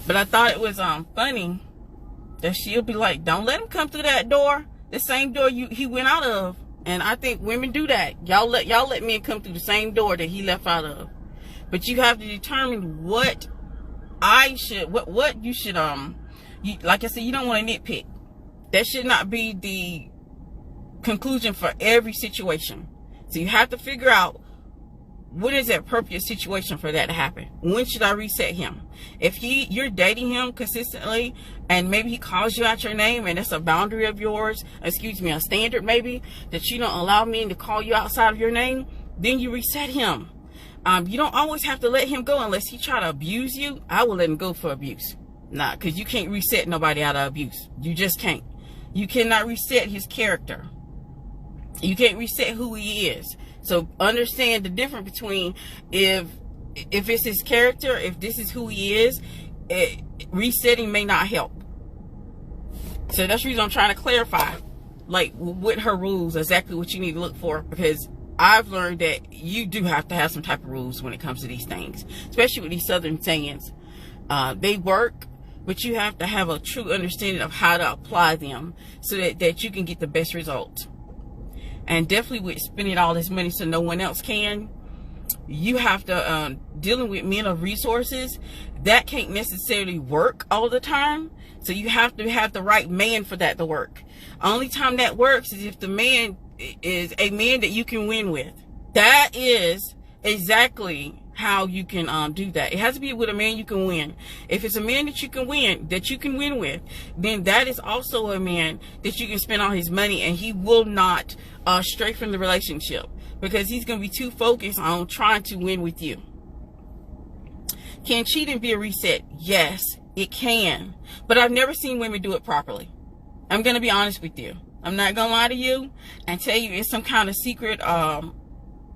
But I thought it was funny that she'll be like, don't let him come through that door, the same door he went out of. And I think women do that. Y'all let men come through the same door that he left out of. But you have to determine what you should, like I said, you don't want to nitpick. That should not be the conclusion for every situation. So you have to figure out, what is the appropriate situation for that to happen? When should I reset him? If you're dating him consistently and maybe he calls you out your name and that's a boundary of yours, a standard maybe, that you don't allow men to call you outside of your name, then you reset him. You don't always have to let him go unless he try to abuse you. I will let him go for abuse. Nah, because you can't reset nobody out of abuse. You just can't. You cannot reset his character. You can't reset who he is. So understand the difference between if it's his character, if this is who he is, resetting may not help. So that's the reason I'm trying to clarify, like, with her rules, exactly what you need to look for, because I've learned that you do have to have some type of rules when it comes to these things, especially with these Southern sayings. They work, but you have to have a true understanding of how to apply them so that you can get the best result. And definitely with spending all this money so no one else can, you have to, dealing with men of resources, that can't necessarily work all the time. So you have to have the right man for that to work. Only time that works is if the man is a man that you can win with. That is exactly how you can do that. It has to be with a man you can win. If it's a man that you can win with, then that is also a man that you can spend all his money and he will not stray from the relationship, because he's going to be too focused on trying to win with you. Can cheating be a reset? Yes, it can. But I've never seen women do it properly. I'm going to be honest with you. I'm not going to lie to you and tell you it's some kind of secret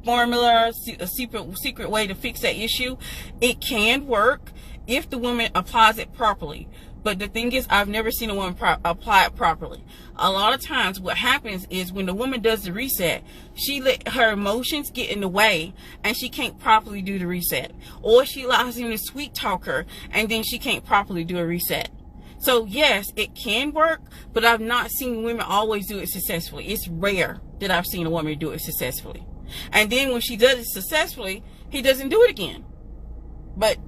formula, a secret way to fix that issue. It can work if the woman applies it properly. But the thing is, I've never seen a woman apply it properly. A lot of times what happens is when the woman does the reset, she let her emotions get in the way and she can't properly do the reset. Or she allows him to sweet talk her and then she can't properly do a reset. So yes, it can work, but I've not seen women always do it successfully. It's rare that I've seen a woman do it successfully. And then when she does it successfully, he doesn't do it again. But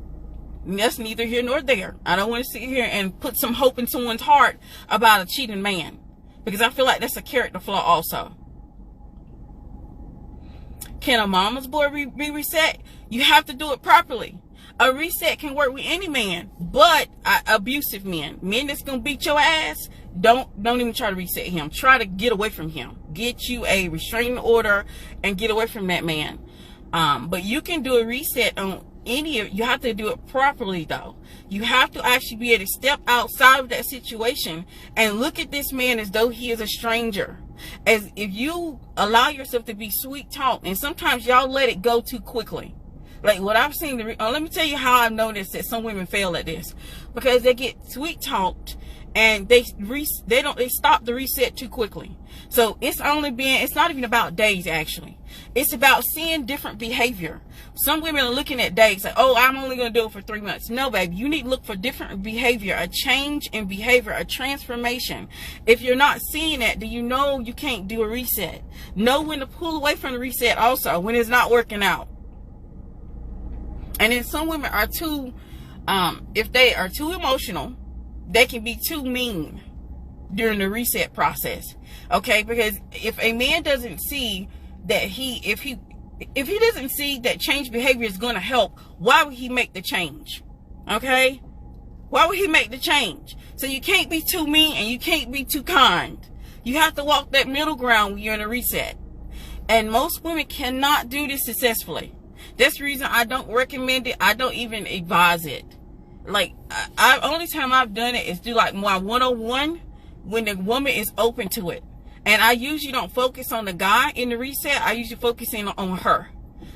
that's neither here nor there. I don't want to sit here and put some hope in someone's heart about a cheating man, because I feel like that's a character flaw also. Can a mama's boy be reset? You have to do it properly. A reset can work with any man, but abusive men that's gonna beat your ass, don't even try to reset him. Try to get away from him. Get you a restraining order and get away from that man. But you can do a reset on you have to do it properly though. You have to actually be able to step outside of that situation and look at this man as though he is a stranger. As if you allow yourself to be sweet talked, and sometimes y'all let it go too quickly. Like what I've seen, let me tell you how I've noticed that some women fail at this, because they get sweet talked and they stop the reset too quickly. So it's not even about days actually. It's about seeing different behavior. Some women are looking at days like, oh, I'm only going to do it for 3 months. No, baby, you need to look for different behavior, a change in behavior, a transformation. If you're not seeing that, then you know you can't do a reset. Know when to pull away from the reset also, when it's not working out. And then some women are too, if they are too emotional, they can be too mean during the reset process. Okay, because if a man doesn't see that if he doesn't see that change behavior is going to help, why would he make the change? Okay, why would he make the change? So you can't be too mean and you can't be too kind. You have to walk that middle ground when you're in a reset. And most women cannot do this successfully. That's the reason I don't recommend it. I don't even advise it. Like, only time I've done it is do like my 101 when the woman is open to it. And I usually don't focus on the guy in the reset. I usually focus in on her,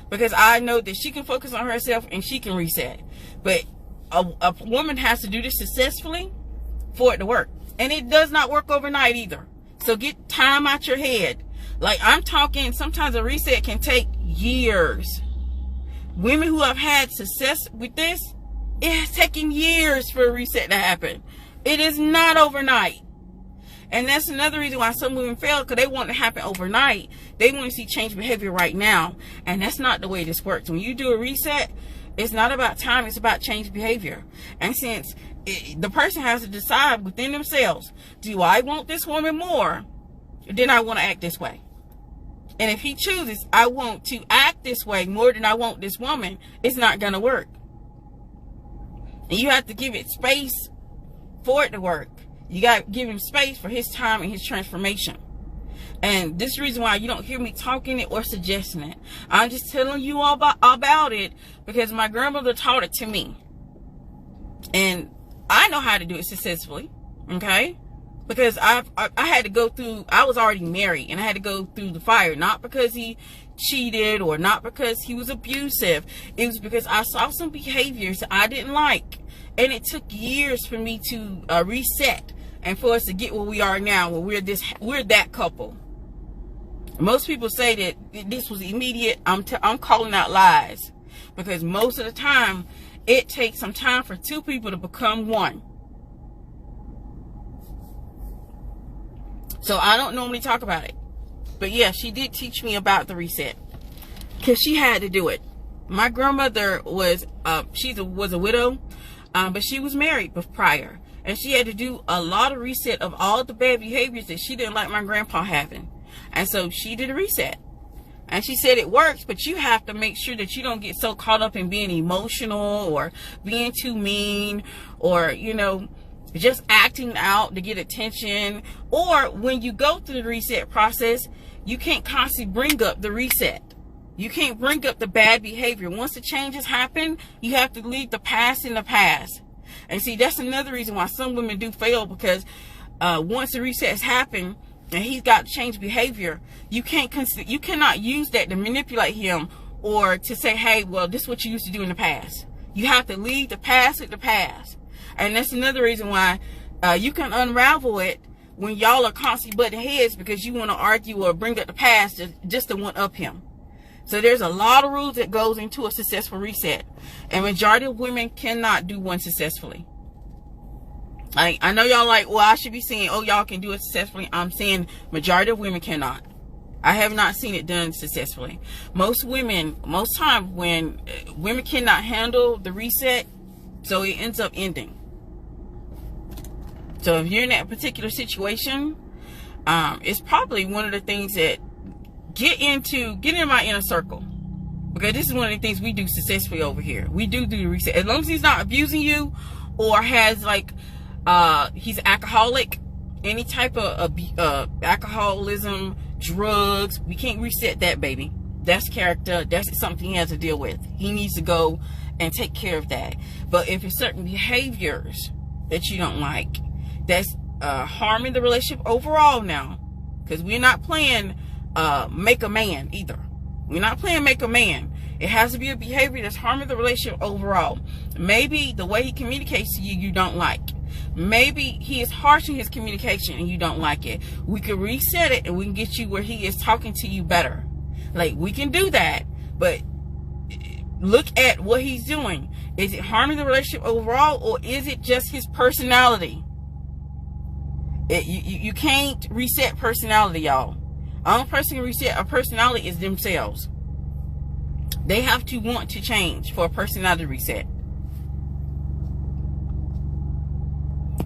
because I know that she can focus on herself and she can reset. But a woman has to do this successfully for it to work. And it does not work overnight either. So get time out your head. Like, I'm talking, sometimes a reset can take years. Women who have had success with this, It has taken years for a reset to happen. It is not overnight. And that's another reason why some women fail, because they want it to happen overnight. They want to see change behavior right now. And that's not the way this works. When you do a reset, it's not about time, it's about change behavior. And since the person has to decide within themselves, do I want this woman more? Then I want to act this way. And if he chooses, I want to act this way more than I want this woman, it's not going to work. And you have to give it space for it to work. You got to give him space for his time and his transformation. And this is the reason why you don't hear me talking it or suggesting it. I'm just telling you all about it because my grandmother taught it to me. And I know how to do it successfully. Okay? Because I had to go through, I was already married and I had to go through the fire. Not because he cheated or not because he was abusive. It was because I saw some behaviors that I didn't like. And it took years for me to reset and for us to get where we are now, where we're that couple. Most people say that this was immediate. I'm calling out lies, because most of the time it takes some time for two people to become one. So I don't normally talk about it, but yeah, she did teach me about the reset because she had to do it. My grandmother was was a widow, but she was married prior, and she had to do a lot of reset of all the bad behaviors that she didn't like my grandpa having. And so she did a reset. And she said it works, but you have to make sure that you don't get so caught up in being emotional or being too mean or, you know, just acting out to get attention. Or when you go through the reset process, you can't constantly bring up the reset. You can't bring up the bad behavior. Once the changes happen, you have to leave the past in the past. And see, that's another reason why some women do fail, because once the resets happen, and he's got to change behavior, you cannot use that to manipulate him or to say, hey, well, this is what you used to do in the past. You have to leave the past with the past. And that's another reason why you can unravel it when y'all are constantly butting heads because you want to argue or bring up the past just to one up him. So there's a lot of rules that goes into a successful reset. And majority of women cannot do one successfully. I know y'all like, well, I should be saying, oh, y'all can do it successfully. I'm saying majority of women cannot. I have not seen it done successfully. Most times when women cannot handle the reset, so it ends up ending. So if you're in that particular situation, it's probably one of the things that get in my inner circle. Because this is one of the things we do successfully over here. We do the reset. As long as he's not abusing you or has like, he's alcoholic, any type of alcoholism, drugs, we can't reset that, baby. That's character. That's something he has to deal with. He needs to go and take care of that. But if it's certain behaviors that you don't like, that's harming the relationship overall now, because we're not playing make a man either. We're not playing make a man. It has to be a behavior that's harming the relationship overall. Maybe the way he communicates to you, you don't like. Maybe he is harsh in his communication and you don't like it. We can reset it and we can get you where he is talking to you better. Like, we can do that, but look at what he's doing. Is it harming the relationship overall, or is it just his personality? You can't reset personality, y'all. The only person who can reset a personality is themselves. They have to want to change for a personality reset.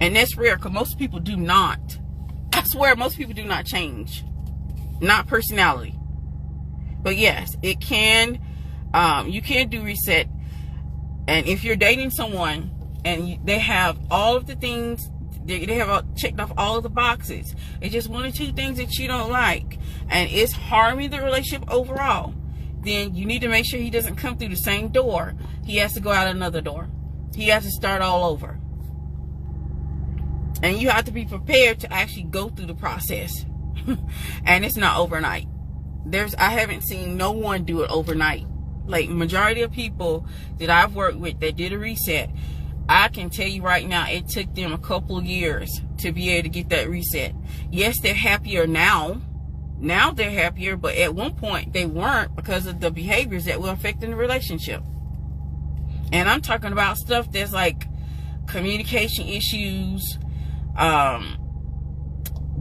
And that's rare, because most people do not. I swear, most people do not change. Not personality. But yes, it can. You can do reset. And if you're dating someone and they have all of the things, they have checked off all of the boxes, it's just one or two things that you don't like, and it's harming the relationship overall, then you need to make sure he doesn't come through the same door. He has to go out another door. He has to start all over. And you have to be prepared to actually go through the process. And it's not overnight. I haven't seen no one do it overnight. Like, majority of people that I've worked with that did a reset, I can tell you right now, it took them a couple of years to be able to get that reset. Yes, they're happier now. Now they're happier, but at one point they weren't, because of the behaviors that were affecting the relationship. And I'm talking about stuff that's like communication issues,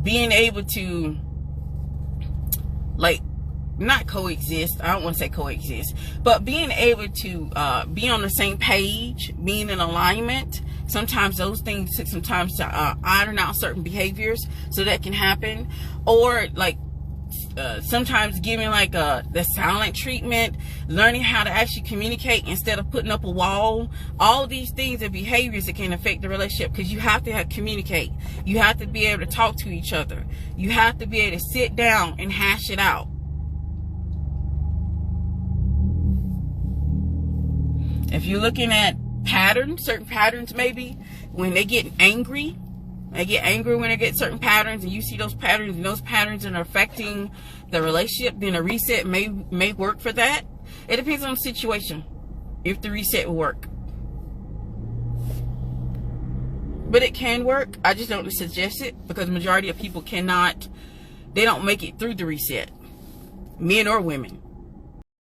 being able to, like, not coexist. I don't want to say coexist, but being able to be on the same page, being in alignment. Sometimes those things take some time to iron out certain behaviors so that can happen. Or like sometimes giving like the silent treatment, learning how to actually communicate instead of putting up a wall. All these things are behaviors that can affect the relationship, because you have to communicate. You have to be able to talk to each other. You have to be able to sit down and hash it out. If you're looking at patterns, certain patterns, maybe when they get angry, when they get certain patterns, and you see those patterns, and those patterns are affecting the relationship, then a reset may work for that. It depends on the situation, if the reset will work. But it can work. I just don't suggest it, because the majority of people they don't make it through the reset. Men or women.